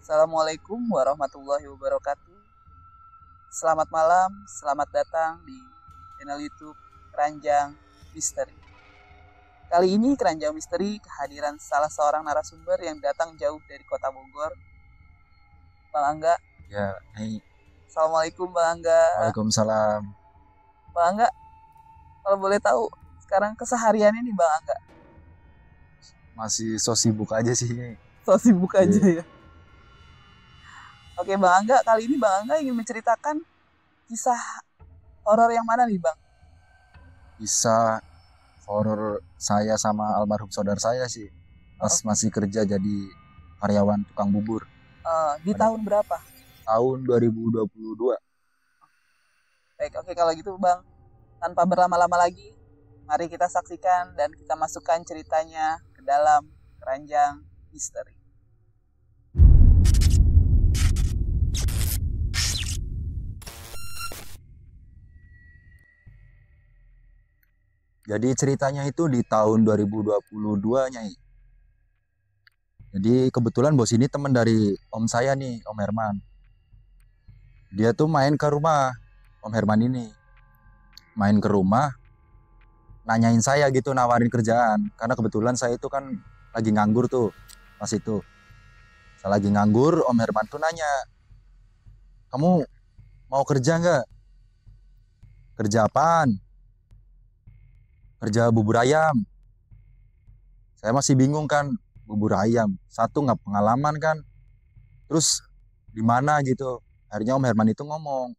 Assalamualaikum warahmatullahi wabarakatuh. Selamat malam, selamat datang di channel YouTube Keranjang Misteri. Kali ini Keranjang Misteri kehadiran salah seorang narasumber yang datang jauh dari kota Bogor, Bang Angga. Ya, hai. Assalamualaikum Bang Angga. Waalaikumsalam. Bang Angga, kalau boleh tahu sekarang kesehariannya nih Bang Angga? Masih so sibuk aja sih. So sibuk aja Iya. ya. Oke Bang Angga, kali ini Bang Angga ingin menceritakan kisah horor yang mana nih Bang? Bisa horor saya sama almarhum saudara saya sih. Pas masih kerja jadi karyawan tukang bubur. Di tahun berapa? Tahun 2022. Baik, oke kalau gitu Bang, tanpa berlama-lama lagi, mari kita saksikan dan kita masukkan ceritanya ke dalam Keranjang Misteri. Jadi ceritanya itu di tahun 2022 Nyai. Jadi kebetulan bos ini teman dari om saya nih, Om Herman. Dia tuh main ke rumah Om Herman ini. Main ke rumah, nanyain saya gitu, nawarin kerjaan. Karena kebetulan saya itu kan lagi nganggur tuh pas itu. Saya lagi nganggur, Om Herman tuh nanya, kamu mau kerja nggak? Kerja apaan? Kerja bubur ayam. Saya masih bingung kan, bubur ayam. Satu nggak pengalaman kan. Terus di mana gitu. Akhirnya Om Herman itu ngomong,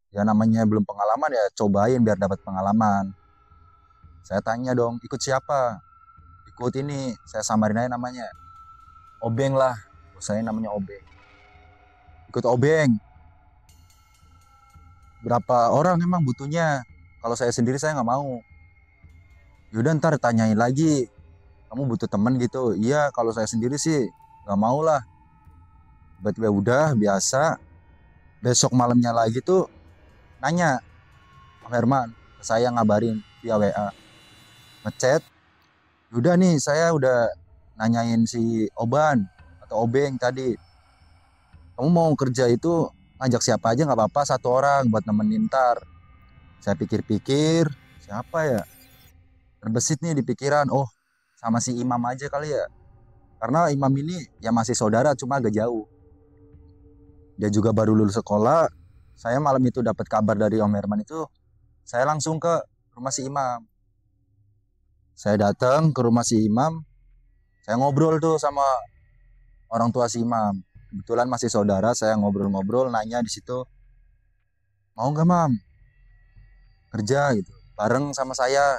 ya namanya belum pengalaman ya cobain biar dapat pengalaman. Saya tanya dong, ikut siapa? Ikut ini, saya samarin aja namanya. Obeng lah, saya namanya Obeng. Ikut Obeng. Berapa orang emang butuhnya? Kalau saya sendiri saya nggak mau. Yaudah ntar tanyain lagi, kamu butuh temen gitu? Iya, kalau saya sendiri sih nggak mau lah. Tiba-tiba udah biasa. Besok malamnya lagi tuh nanya Om Herman, saya ngabarin via WA, ngechat. Udah nih, saya udah nanyain si Oban atau Obeng tadi. Kamu mau kerja itu ngajak siapa aja nggak apa-apa, satu orang buat nemenin ntar. Saya pikir-pikir, siapa ya? Terbesit nih di pikiran, oh sama si Imam aja kali ya. Karena Imam ini ya masih saudara, cuma agak jauh. Dia juga baru lulus sekolah. Saya malam itu dapat kabar dari Om Herman itu, saya langsung ke rumah si Imam. Saya datang ke rumah si Imam, saya ngobrol tuh sama orang tua si Imam. Kebetulan masih saudara, saya ngobrol-ngobrol, nanya di situ, mau nggak Mam kerja gitu, bareng sama saya.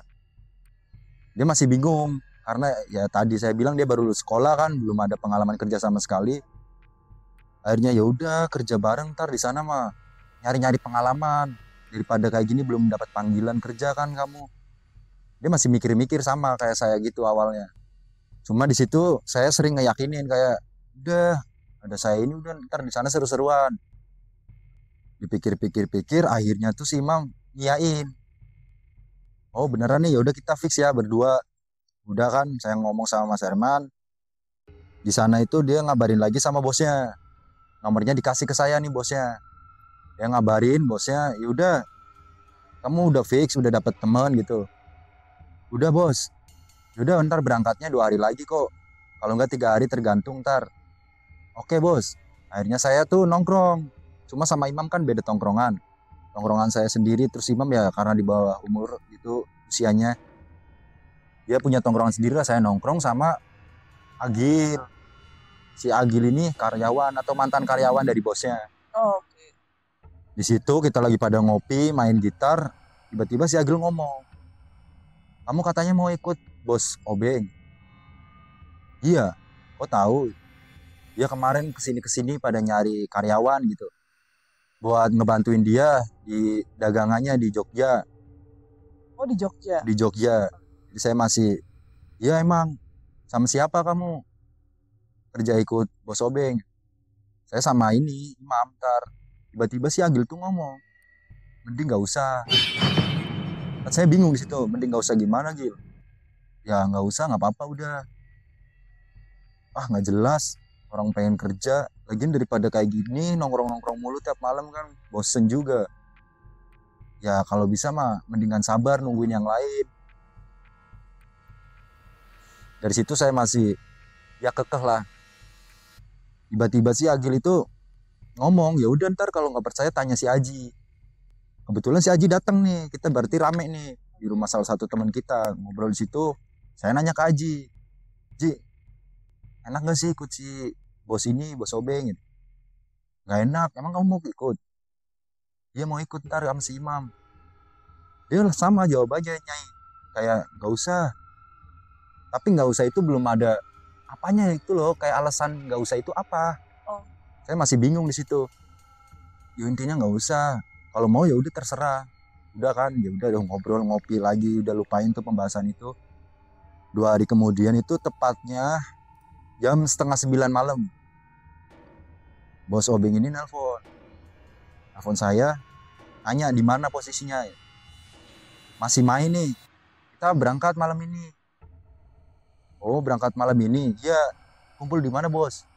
Dia masih bingung karena ya tadi saya bilang dia baru lulus sekolah kan, belum ada pengalaman kerja sama sekali. Akhirnya ya udah kerja bareng, ntar di sana mah nyari-nyari pengalaman, daripada kayak gini belum dapat panggilan kerja kan kamu. Dia masih mikir-mikir sama kayak saya gitu awalnya. Cuma di situ saya sering ngeyakinin kayak udah ada saya ini, udah ntar di sana seru-seruan. Dipikir-pikir-pikir akhirnya tuh si Imam ngiyain. Oh beneran nih, ya udah kita fix ya berdua. Udah kan saya ngomong sama Mas Herman. Di sana itu dia ngabarin lagi sama bosnya. Nomornya dikasih ke saya nih bosnya. Dia ngabarin bosnya, ya udah kamu udah fix, udah dapet teman gitu. Udah bos. Udah ntar berangkatnya 2 hari lagi kok. Kalau enggak 3 hari tergantung ntar. Oke bos. Akhirnya saya tuh nongkrong. Cuma sama Imam kan beda tongkrongan. Tongkrongan saya sendiri, terus Imam ya karena di bawah umur gitu usianya. Dia punya tongkrongan sendiri lah, saya nongkrong sama Agil. Si Agil ini karyawan atau mantan karyawan dari bosnya. Oke. Di situ kita lagi pada ngopi, main gitar. Tiba-tiba si Agil ngomong, kamu katanya mau ikut bos Obeng. Iya, kok tahu? Dia kemarin kesini pada nyari karyawan gitu, buat ngebantuin dia di dagangannya di Jogja. Oh di Jogja. Di Jogja. Jadi saya masih, ya emang sama siapa kamu kerja ikut bos Obeng? Saya sama ini Imam ntar. Tiba-tiba si Agil tuh ngomong, mending nggak usah. Kan saya bingung di situ, mending nggak usah gimana Gil? Ya nggak usah, nggak apa-apa udah. Ah nggak jelas, orang pengen kerja, lagian daripada kayak gini nongkrong-nongkrong mulu tiap malam kan bosen juga. Ya kalau bisa mah mendingan sabar nungguin yang lain. Dari situ saya masih ya kekeh lah. Tiba-tiba si Agil itu ngomong, ya udah ntar kalau nggak percaya tanya si Aji. Kebetulan si Aji datang nih, kita berarti rame nih di rumah salah satu teman kita ngobrol di situ. Saya nanya ke Aji, Ji, enak nggak sih ikut si bos ini, bos Obeng? Gitu. Nggak enak, emang kamu mau ikut? Dia mau ikut ntar sama si Imam. Dia lah sama jawabannya Nyai, kayak nggak usah. Tapi nggak usah itu belum ada apanya itu loh, kayak alasan nggak usah itu apa? Oh. Saya masih bingung di situ. Ya intinya nggak usah. Kalau mau ya udah terserah. Udah kan, ya udah ngobrol ngopi lagi, udah lupain tuh pembahasan itu. 2 hari kemudian itu tepatnya jam 8:30 malam. Bos Obeng ini nelpon saya, tanya di mana posisinya. Masih main nih. Kita berangkat malam ini. Oh, berangkat malam ini. Ya, kumpul di mana, Bos?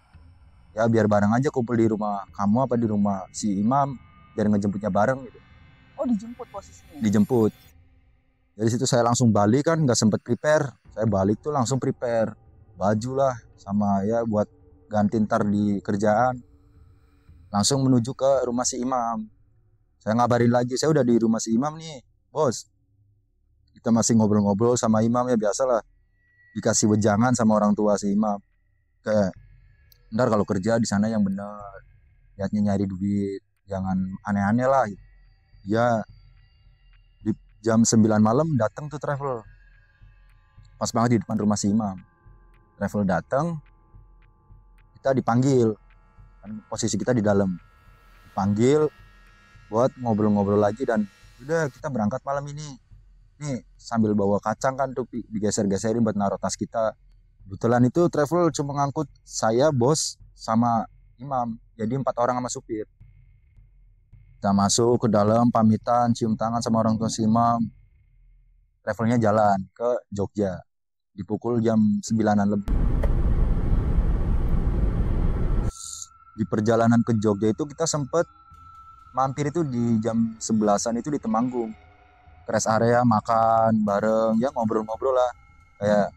Ya, biar bareng aja kumpul di rumah kamu apa di rumah si Imam, biar ngejemputnya bareng gitu. Oh, dijemput posisinya. Dijemput. Dari situ saya langsung balik kan, nggak sempet prepare. Saya balik tuh langsung prepare baju lah sama ya buat ganti ntar di kerjaan. Langsung menuju ke rumah si Imam. Saya ngabarin lagi, saya udah di rumah si Imam nih, Bos. Kita masih ngobrol-ngobrol sama Imam ya biasalah. Dikasih wejangan sama orang tua si Imam. Kayak ntar kalau kerja di sana yang benar, niatnya nyari duit, jangan aneh-aneh lah. Ya di jam 9 malam datang tuh travel. Pas banget di depan rumah si Imam. Travel datang, kita dipanggil. Kan posisi kita di dalam. Dipanggil buat ngobrol-ngobrol lagi dan udah kita berangkat malam ini. Nih sambil bawa kacang kan tuh digeser-geserin buat naruh tas kita. Kebetulan itu travel cuma ngangkut saya, bos, sama Imam. Jadi 4 orang sama supir. Kita masuk ke dalam, pamitan, cium tangan sama orang tua si Imam. Travelnya jalan ke Jogja. Dipukul jam 9-an lebih. Di perjalanan ke Jogja itu kita sempet mampir itu di jam 11-an itu di Temanggung. Ke rest area, makan bareng, ya ngobrol-ngobrol lah. Kayak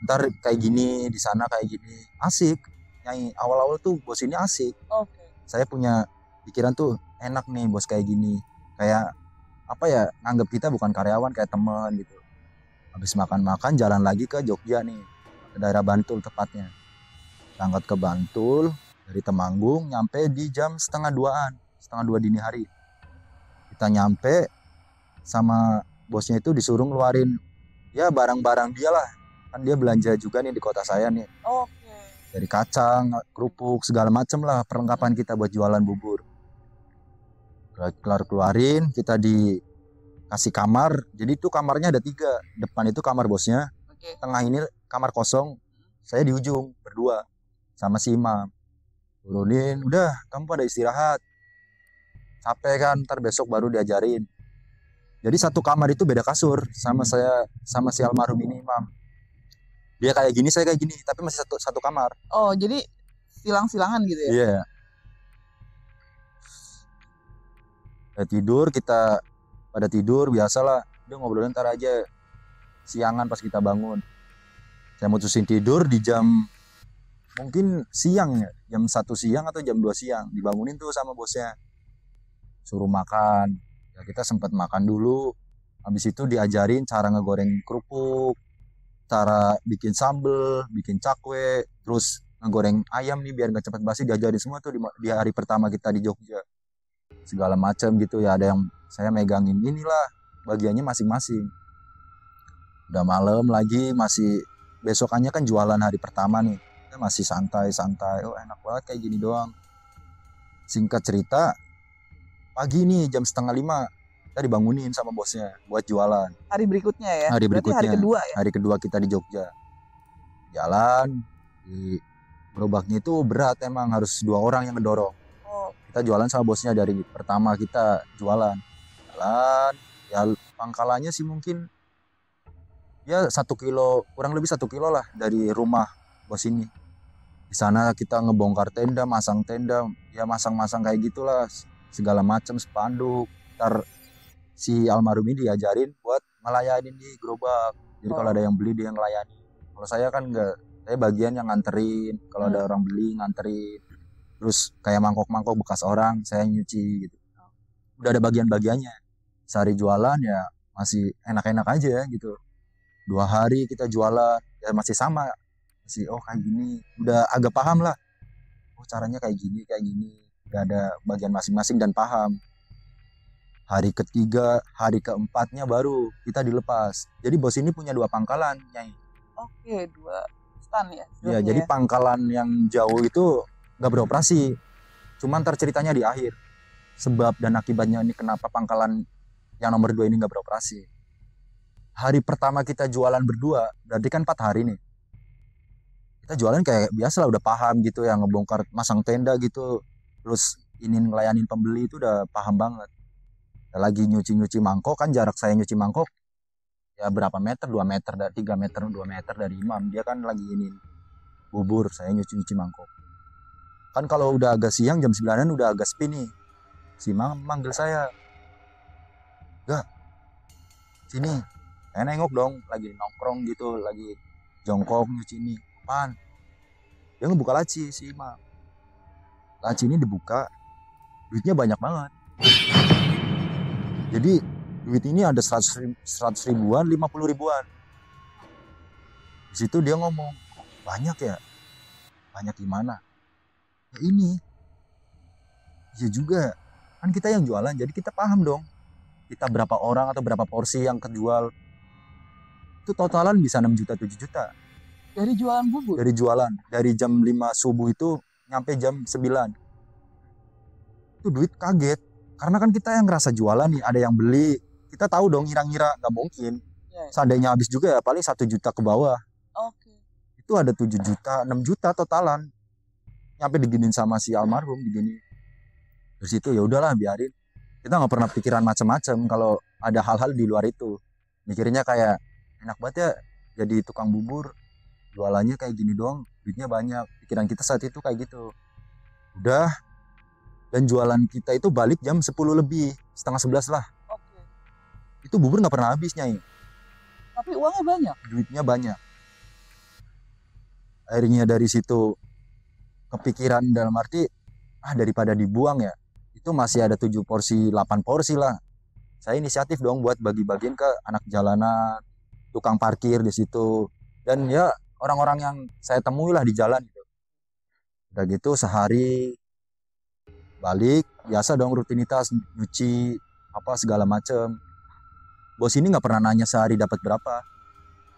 ntar kayak gini, di sana kayak gini. Asik. Nyai awal-awal tuh bos ini asik. Oke. Saya punya pikiran tuh enak nih bos kayak gini. Kayak apa ya, nganggap kita bukan karyawan, kayak teman gitu. Habis makan-makan jalan lagi ke Jogja nih. Ke daerah Bantul tepatnya. Berangkat ke Bantul, dari Temanggung nyampe di jam 1:30-an. 1:30 dini hari. Kita nyampe sama bosnya itu disuruh ngeluarin ya barang-barang dia lah. Kan dia belanja juga nih di kota saya nih. Oke. Dari kacang, kerupuk, segala macem lah perlengkapan kita buat jualan bubur. Keluarin, kita dikasih kamar. Jadi itu kamarnya ada 3. Depan itu kamar bosnya. Oke. Tengah ini kamar kosong. Saya di ujung berdua sama si Imam. Turunin, udah kamu pada istirahat. Capek kan, ntar besok baru diajarin. Jadi satu kamar itu beda kasur sama saya, sama si almarhum ini Imam. Dia kayak gini, saya kayak gini, tapi masih satu kamar. Oh, jadi silang-silangan gitu ya? Iya. Yeah. Tidur, kita pada tidur biasalah. Udah ngobrolin ntar aja siangan pas kita bangun. Saya mutusin tidur di jam mungkin siang ya, jam 1 siang atau jam 2 siang. Dibangunin tuh sama bosnya. Suruh makan. Ya kita sempat makan dulu. Habis itu diajarin cara ngegoreng kerupuk, cara bikin sambel, bikin cakwe, terus ngegoreng ayam nih biar nggak cepat basi. Diajarin semua tuh di hari pertama kita di Jogja. Segala macam gitu ya, ada yang saya megangin inilah bagiannya masing-masing. Udah malam lagi, masih besokannya kan jualan hari pertama nih. Kita masih santai-santai. Oh enak banget kayak gini doang. Singkat cerita, pagi nih jam 4:30 kita dibangunin sama bosnya buat jualan. Hari berikutnya ya? Hari Berarti berikutnya. hari kedua ya? Hari kedua kita di Jogja. Jalan, di gerobaknya itu berat emang, harus 2 orang yang ngedorong. Oh. Kita jualan sama bosnya dari pertama kita jualan. Jalan, ya pangkalannya sih mungkin ya 1 kilo, kurang lebih 1 kilo lah dari rumah bos ini. Di Di sana kita ngebongkar tenda, ya masang-masang kayak gitulah, segala macam spanduk. Ntar si almarhum ini diajarin buat ngelayanin di gerobak. Jadi kalau ada yang beli dia ngelayani. Kalau saya kan enggak, saya bagian yang nganterin. Kalau ada orang beli nganterin. Terus kayak mangkok-mangkok bekas orang saya nyuci gitu. Udah ada bagian-bagiannya. Sehari jualan ya masih enak-enak aja gitu. 2 hari kita jualan ya masih sama, masih kayak gini, udah agak paham lah, caranya kayak gini, udah ada bagian masing-masing dan paham. Hari ketiga, hari keempatnya baru kita dilepas. Jadi bos ini punya 2 pangkalan, Nyai. Oke, 2 stan ya. Iya, jadi pangkalan yang jauh itu nggak beroperasi. Cuman ntar ceritanya di akhir. Sebab dan akibatnya ini kenapa pangkalan yang nomor 2 ini nggak beroperasi. Hari pertama kita jualan berdua, berarti kan 4 hari nih. Kita jualan kayak biasa lah, udah paham gitu ya, ngebongkar, masang tenda gitu. Terus ini ngelayanin pembeli itu udah paham banget. Lagi nyuci mangkok, kan jarak saya nyuci mangkok ya berapa meter, 2 meter, 3 meter, 2 meter dari imam. Dia kan lagi ini bubur, saya nyuci mangkok. Kan kalau udah agak siang, jam 9-an udah agak sepi nih. Si imam manggil saya, "Gak, sini." Saya nengok dong, lagi nongkrong gitu, lagi jongkok nyuci ini. Apaan? Dia ngebuka laci si imam. Laci ini dibuka, duitnya banyak banget. Jadi duit ini ada 100 ribuan, 50 ribuan. Di situ dia ngomong, "Banyak ya?" "Banyak gimana?" "Ya ini." "Iya juga, kan kita yang jualan, jadi kita paham dong. Kita berapa orang atau berapa porsi yang kejual. Itu totalan bisa 6 juta, 7 juta. Dari jualan bubur? Dari jualan. Dari jam 5 subuh itu nyampe jam 9. Itu duit kaget. Karena kan kita yang ngerasa jualan nih, ada yang beli. Kita tahu dong ngira-ngira, gak mungkin. Seandainya habis juga ya paling 1 juta ke bawah. Oke. Itu ada 7 juta, 6 juta totalan. Nyampe diginin sama si almarhum, digini. Terus itu ya udahlah, biarin. Kita nggak pernah pikiran macam-macam kalau ada hal-hal di luar itu. Mikirnya kayak enak banget ya jadi tukang bubur, jualannya kayak gini doang, duitnya banyak. Pikiran kita saat itu kayak gitu. Udah, dan jualan kita itu balik jam 10 lebih, setengah 11 lah. Oke. Itu bubur nggak pernah habis, Nyai. Tapi uangnya banyak? Duitnya banyak. Akhirnya dari situ kepikiran dalam arti, daripada dibuang ya, itu masih ada 7 porsi, 8 porsi lah. Saya inisiatif dong buat bagi-bagiin ke anak jalanan, tukang parkir di situ, dan ya orang-orang yang saya temui lah di jalan gitu. Udah gitu sehari balik, biasa dong rutinitas nyuci apa segala macem. Bos ini nggak pernah nanya sehari dapat berapa.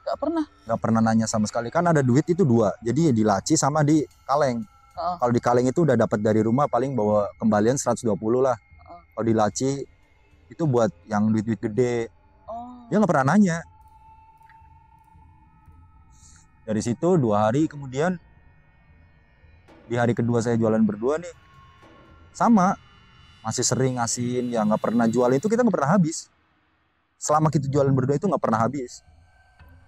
Nggak pernah nanya sama sekali. Kan ada duit itu 2, jadi di laci sama di kaleng. Kalau di kaleng itu udah dapat dari rumah, paling bawa kembalian 120 lah. Kalau di laci itu buat yang duit-duit gede. Dia nggak pernah nanya. Dari situ 2 hari kemudian, di hari kedua saya jualan berdua nih, sama, masih sering ngasihin, ya nggak pernah jual itu kita nggak pernah habis. Selama kita jualan berdua itu nggak pernah habis.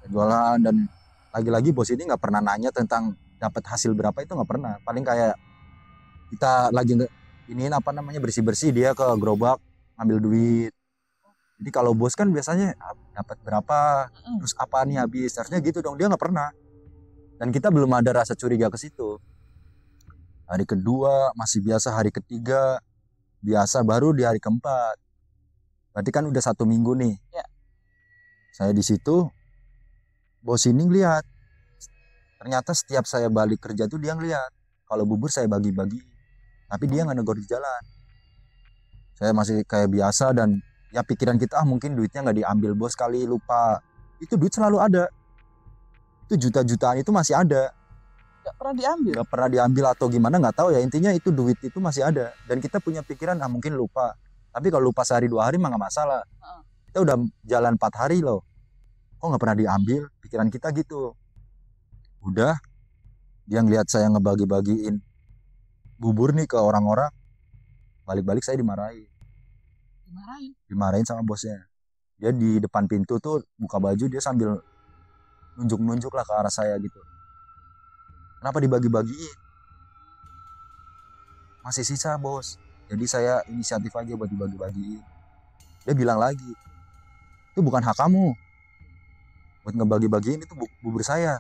Jualan, dan lagi-lagi bos ini nggak pernah nanya tentang dapat hasil berapa, itu nggak pernah. Paling kayak kita lagi iniin bersih-bersih, dia ke gerobak ngambil duit. Jadi kalau bos kan biasanya dapat berapa, terus apa nih habis, harusnya gitu dong. Dia nggak pernah. Dan kita belum ada rasa curiga ke situ. Hari kedua masih biasa, hari ketiga biasa, baru di hari keempat. Berarti kan udah 1 minggu nih. Ya. Saya di situ, bos ini ngeliat. Ternyata setiap saya balik kerja tuh dia ngeliat. Kalau bubur saya bagi-bagi, tapi dia nggak negor di jalan. Saya masih kayak biasa, dan ya pikiran kita mungkin duitnya nggak diambil bos kali, lupa. Itu duit selalu ada. Itu juta-jutaan itu masih ada. Gak pernah diambil atau gimana nggak tahu ya, intinya itu duit itu masih ada. Dan kita punya pikiran mungkin lupa. Tapi kalau lupa sehari 2 hari mah nggak masalah. Kita udah jalan 4 hari loh, kok nggak pernah diambil, pikiran kita gitu. Udah, dia ngeliat saya ngebagi-bagiin bubur nih ke orang-orang, balik-balik saya dimarahin sama bosnya. Dia di depan pintu tuh buka baju, dia sambil nunjuk-nunjuk lah ke arah saya gitu. Kenapa dibagi-bagiin? Masih sisa bos. Jadi saya inisiatif aja buat dibagi-bagiin. Dia bilang lagi, itu bukan hak kamu. Buat ngebagi-bagiin itu bubur saya.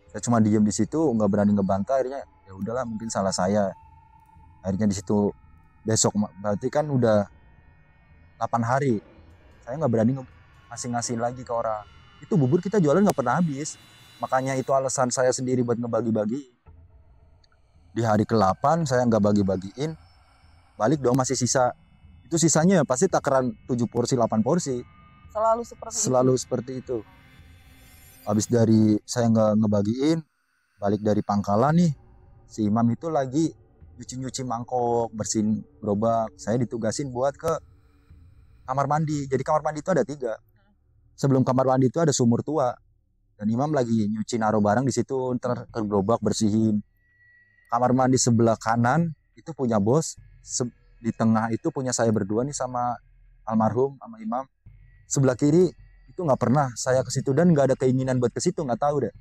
Saya cuma diem di situ, nggak berani ngebantah. Akhirnya ya udahlah, mungkin salah saya. Akhirnya di situ besok, berarti kan udah 8 hari. Saya nggak berani ngasih lagi ke orang. Itu bubur kita jualan nggak pernah habis. Makanya itu alasan saya sendiri buat ngebagi-bagi. Di hari ke-8 saya nggak bagi-bagiin, balik dong masih sisa. Itu sisanya pasti takaran 7 porsi 8 porsi. Selalu Seperti itu. Habis dari saya nggak ngebagiin, balik dari pangkalan nih, si Imam itu lagi nyuci mangkok, bersihin gerobak. Saya ditugasin buat ke kamar mandi. Jadi kamar mandi itu ada 3. Sebelum kamar mandi itu ada sumur tua. Dan Imam lagi nyuci naruh barang di situ, ntar ke gerobak bersihin. Kamar mandi sebelah kanan itu punya bos, di tengah itu punya saya berdua nih sama almarhum sama Imam. Sebelah kiri itu nggak pernah saya ke situ dan nggak ada keinginan buat ke situ, nggak tahu deh.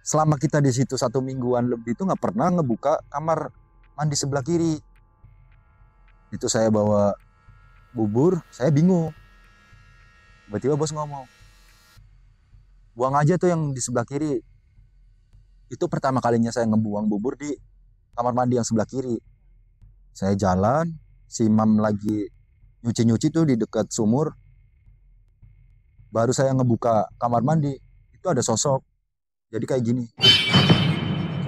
Selama kita di situ 1 mingguan lebih itu nggak pernah ngebuka kamar mandi sebelah kiri. Itu saya bawa bubur, saya bingung. Tiba-tiba bos ngomong, buang aja tuh yang di sebelah kiri. Itu pertama kalinya saya ngebuang bubur di kamar mandi yang sebelah kiri. Saya jalan, si Imam lagi nyuci tuh di dekat sumur. Baru saya ngebuka kamar mandi, itu ada sosok. Jadi kayak gini.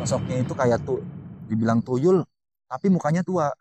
Sosoknya itu kayak tuh, dibilang tuyul, tapi mukanya tua.